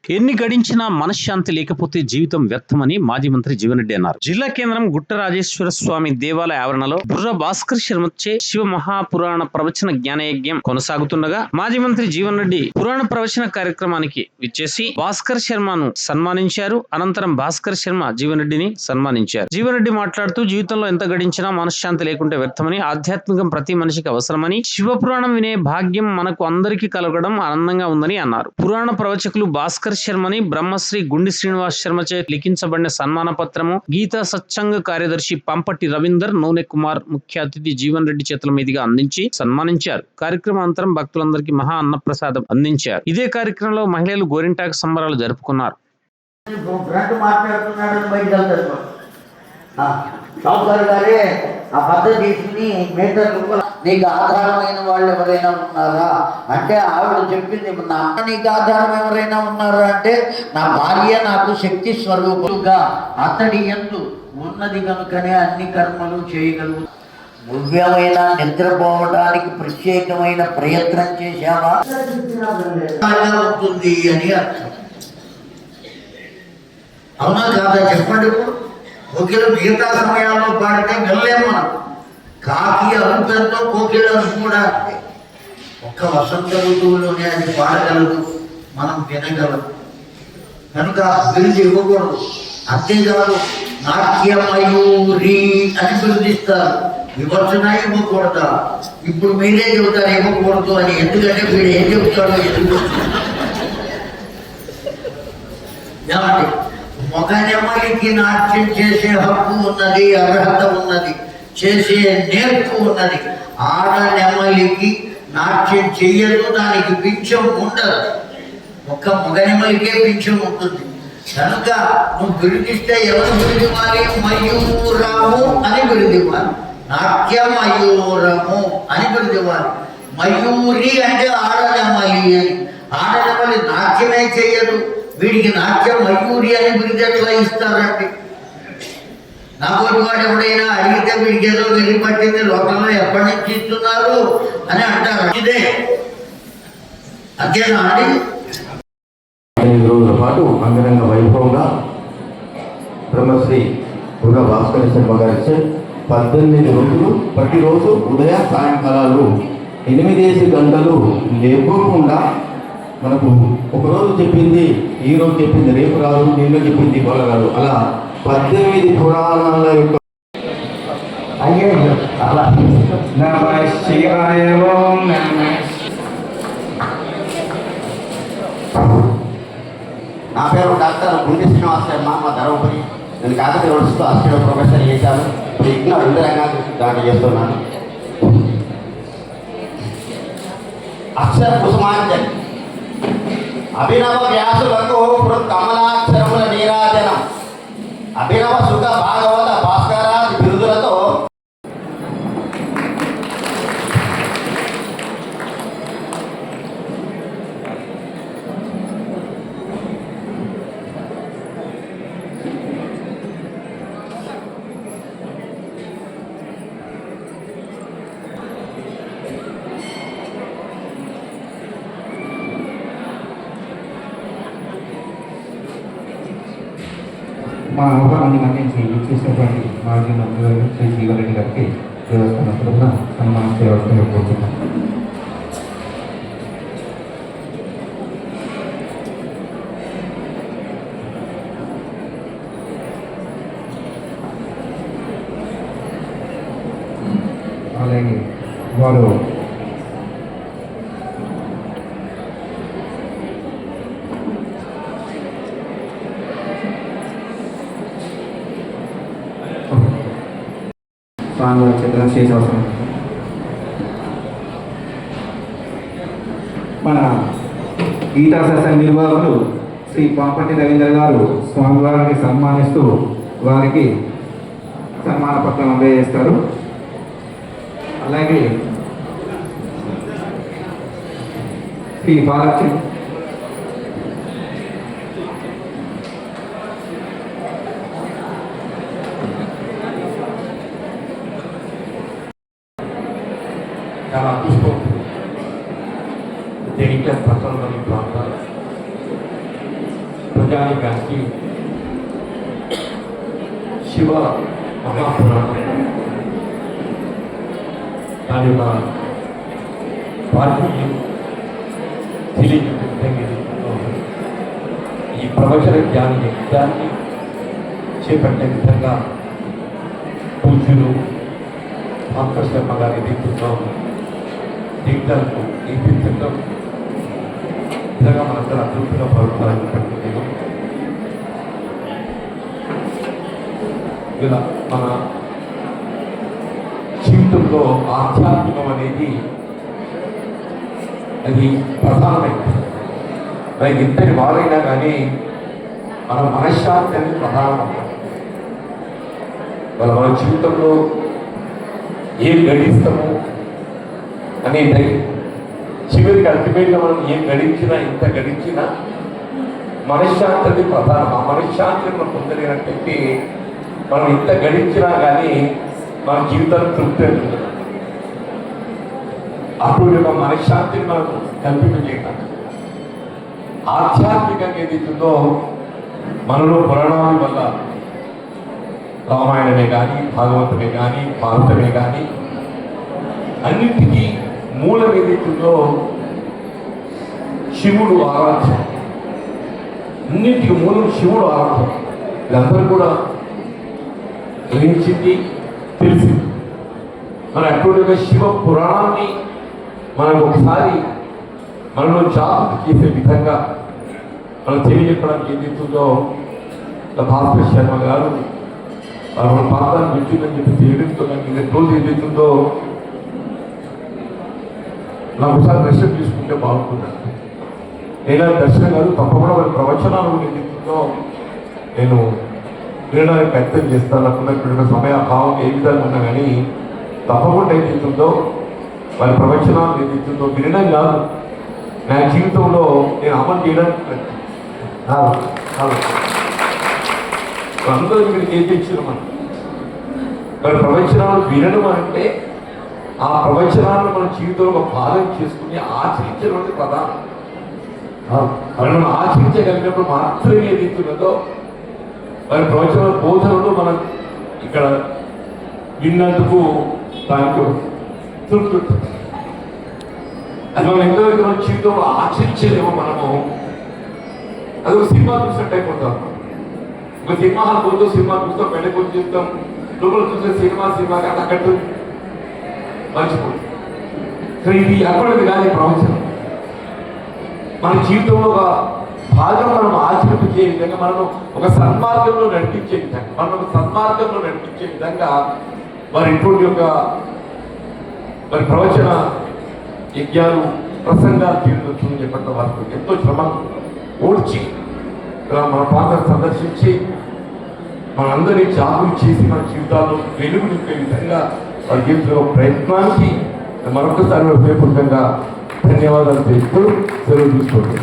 ఎన్ని గడించినా మనశ్శాంతి లేకపోతే జీవితం వ్యర్థమని మాజీ మంత్రి జీవన్ రెడ్డి అన్నారు. జిల్లా కేంద్రం గుట్టరాజేశ్వర స్వామి దేవాలయ ఆవరణలో బుర్ర భాస్కర్ శర్మచే శివ మహాపురాణ ప్రవచన జ్ఞానయజ్ఞం కొనసాగుతుండగా మాజీ మంత్రి జీవన్ రెడ్డి పురాణ ప్రవచన కార్యక్రమానికి విచ్చేసి భాస్కర్ శర్మను సన్మానించారు. అనంతరం భాస్కర్ శర్మ జీవన్ రెడ్డిని సన్మానించారు. జీవన్ రెడ్డి మాట్లాడుతూ జీవితంలో ఎంత గడించినా మనశ్శాంతి లేకుంటే వ్యర్థమని, ఆధ్యాత్మికం ప్రతి మనిషికి అవసరమని, శివ పురాణం వినే భాగ్యం మనకు అందరికీ కలగడం ఆనందంగా ఉందని అన్నారు. పురాణ ప్రవచకులు భాస్కర్ శర్మని బ్రహ్మశ్రీ గుండి శ్రీనివాస్ శర్మచే లిఖించబడిన సన్మాన పత్రము గీతా సత్సంగ కార్యదర్శి పంపటి రవీందర్ నూనె కుమార్ ముఖ్య అతిథి జీవన్ రెడ్డి చేతుల మీదుగా అందించి సన్మానించారు. కార్యక్రమం అనంతరం భక్తులందరికీ మహా అన్నప్రసాదం అందించారు. ఇదే కార్యక్రమంలో మహిళలు గోరింటాకు సంబరాలు జరుపుకున్నారు. ఆ పద్ధతి తీసుకుని మీటర్లు నీకు ఆధారమైన వాళ్ళు ఎవరైనా ఉన్నారా అంటే ఆవిడ చెప్పింది, నా అమ్మ నీకు ఆధారం ఎవరైనా ఉన్నారా అంటే నా భార్య నాకు శక్తి స్వరూపుగా అతడి యందు ఉన్నది కనుకనే అన్ని కర్మలు చేయగలుగు. భవ్యమైన నిద్రపోవడానికి ప్రత్యేకమైన ప్రయత్నం చేశావా ఉంటుంది అని అర్థం. అవునా కాదా చెప్పండి. కోకిల మిగతా సమయాల్లో పాడితే వెళ్ళలేము మనం. కాకి అరుపుతో కోకిల అరుపు కూడా అంతే. ఒక్క వసంత ఋతువులోనే అది పాడగలదు, మనం వినగలదు. కనుక బిరుదు ఇవ్వకూడదు. అంతేకాదు నాట్యమయూరి అని బిరుదిస్తారు. విమర్శన ఇవ్వకూడదా? ఇప్పుడు మీరే చెబుతారు ఇవ్వకూడదు అని. ఎందుకంటే వీడు ఏం చెబుతాడో ఎందుకు ఏమంటే మగనెమలికి నాట్యం చేసే హక్కు ఉన్నది, అర్హత ఉన్నది, చేసే నేర్పు ఉన్నది. ఆడనెమలికి నాట్యం చెయ్యదు, దానికి పింఛం ఉండదు. ఒక్క మగనెమలికే పింఛం ఉంటుంది. కనుక నువ్వు బిరుదిస్తే ఎవరు బిరుదివ్వాలి? మయూరము అని బిరుదివ్వాలి. నాట్యమయూరము అని బిరుదివ్వాలి. మయూరి అంటే ఆడనెమలి అని. ఆడనెమలి నాట్యమే చెయ్యదు, వీడికి నాట్యం మయూరి అని బిరుదు ఎట్లా ఇస్తారండి? నాకోటి వాడు ఎవడైనా అడిగితే వీడికి ఏదో వెళ్ళి పట్టింది, లోకంలో ఎప్పటి నుంచి ఇస్తున్నారు అని అంటారు. ఇదే అంతేనా అండి? 5 రోజుల పాటు అంగరంగ వైభవంగా బ్రహ్మశ్రీ బుర్ర భాస్కర్ శర్మ గారిచే 18 రోజులు ప్రతిరోజు ఉదయ సాయంకాలాలు 8 గంటలు లేకోకుండా మనకు ఒకరోజు చెప్పింది ఈరోజు చెప్పింది రేపు రాదు, నిన్న చెప్పింది ఇవాళ రాదు, అలా 18 పురాణాల యొక్క అలా నమః శివాయ ఓం నమః. నా పేరు డాక్టర్ గుండి శ్రీనివాస్ శర్మ, మా ధర్మపురి. నేను కాకతీయ యూనివర్సిటీలో అసిస్టెంట్ ప్రొఫెసర్ చేశాను. ఇప్పుడు ఇంకా 2 రంగాలు దాడి చేస్తున్నాను. అక్షర కుసుమాంజలి అభినవ వ్యాసులకు కమలాక్షరముల నీరాజనం అభినవ సుఖ భాగవత భాస్కరాది బిరుదులతో మా ఆహ్వానాన్ని మన్నించి చేసినటువంటి మాజీ మంత్రి శ్రీ జీవన్ రెడ్డి గారికి దేవస్థానం తరఫున సన్మానం చేయవలసిందిగా కోరుతున్నాం. అలాగే వారు స్వామి చిత్రం చేసే అవసరం. మన గీతా సత్సంగ నిర్వాహకులు శ్రీ పంపటి రవీందర్ గారు స్వామివారిని సన్మానిస్తూ వారికి సన్మాన పత్రం అందజేస్తారు. అలాగే శ్రీ బాలకి చాలా అదృష్టం. జగిత్యాల పట్టణంలోని ప్రాంతాలు ప్రజానికానికి శివ మహాపురాణం దాని యొక్క ప్రాచుర్యం తెలియజేయడం ఈ ప్రవచన జ్ఞాన యజ్ఞాన్ని చేపట్టే విధంగా పూజ్యులు శర్మ గారి నేతృత్వం దీక్షలకు నేర్పించడం విధంగా మనందరూ అదృష్టంగా భావించాలని పడుతున్నాను. ఇలా మన జీవితంలో ఆధ్యాత్మికం అనేది అది ప్రధానమైనది. మరి ఇంతటి వారైనా కానీ మన మనశ్శాంతి అనేది ప్రధానం. మన జీవితంలో ఏం గడిస్తాము అనేది చివరికి అల్టిమేట్గా మనం ఏం గడించినా ఎంత గడించినా మనశ్శాంతి అనేది ప్రధానం. ఆ మనశ్శాంతిని మనం పొందలేనట్టయితే మనం ఎంత గడించినా కానీ మన జీవితాన్ని తృప్తి అవుతుంది. అప్పుడు యొక్క మనశ్శాంతిని మనం కల్పింపజేయటం ఆధ్యాత్మికంగా ఏదైతుందో మనలో పురాణాల వల్ల రామాయణమే కానీ భాగవతమే కానీ భారతమే కానీ అన్నింటికీ మూలం ఏదైతుందో శివుడు ఆరాధ్యం. అన్నింటికి మూలం శివుడు ఆరాధ్యం. ఇదందరూ కూడా గ్రహించింది, తెలిసింది. మన అటువంటి శివ పురాణాన్ని మనకు ఒకసారి మనలో జాగృతి చేసే విధంగా మనం తెలియజెప్పడానికి ఏదైతుందో భాస్కర్ శర్మ గారు మన పాత్రను గుర్తుందని చెప్పి తెలియడంతో నాకు రోజు ఏదైతుందో నాకు ఒకసారి దర్శనం తీసుకుంటే బాగుంటున్నాను. నేను దర్శనం కాదు తప్పకుండా మన ప్రవచనాలు ఏదైతుందో నేను వినడానికి ప్రయత్నం చేస్తాను. అనుకున్నటువంటి సమయ భావం ఏ విధంగా ఉన్నా కానీ తప్పకుండా ఏదైతుందో వారి ప్రవచనాలు ఏదైతుందో వినడం కాదు, నా జీవితంలో నేను అమలు చేయడానికి అందరూ మీరు చేయించిన మనం మరి ప్రవచనాలు వినడం అంటే ఆ ప్రవచనాలను మన జీవితంలో ఒక భాగం చేసుకుని ఆచరించడం అంటే ప్రధానం. మనం ఆచరించగలిగినప్పుడు మాత్రమే ఏదైతున్నదో మరి ప్రవచన బోధనలు మనం ఇక్కడ విన్నందుకు దానికి తృప్తి ఉంటుంది. అది మనం ఎంతవరకు మన జీవితంలో ఆచరించేదేమో మనము అది ఒక సినిమా చూసినట్టు అయిపోతాం. ఒక సినిమా హాల్ పోతూ సినిమా చూస్తాం, వెళ్ళి చూస్తాం, లోపల చూసే సినిమా అక్కట్టు మర్చిపోతుంది. కానీ ఇది అక్కడిది కానీ ప్రవచనం మన జీవితంలో ఒక భాగం మనం ఆచరించే విధంగా మనము ఒక సన్మార్గంలో నడిపించే విధంగా వారి ఇటువంటి యొక్క మరి ప్రవచన యజ్ఞాలు ప్రసంగాలు తీరుతుందని చెప్పిన వారికి ఎంతో శ్రమ ఓడ్చి మన ప్రాంతాన్ని సందర్శించి మనందరినీ జాగృతి చేసి మన జీవితాల్లో వెలుగు నింపే విధంగా వారి జీవితంలో ప్రయత్నానికి మరొకసారి హృదయపూర్వకంగా ధన్యవాదాలు తెలుపుతూ సెలవు తీసుకోండి.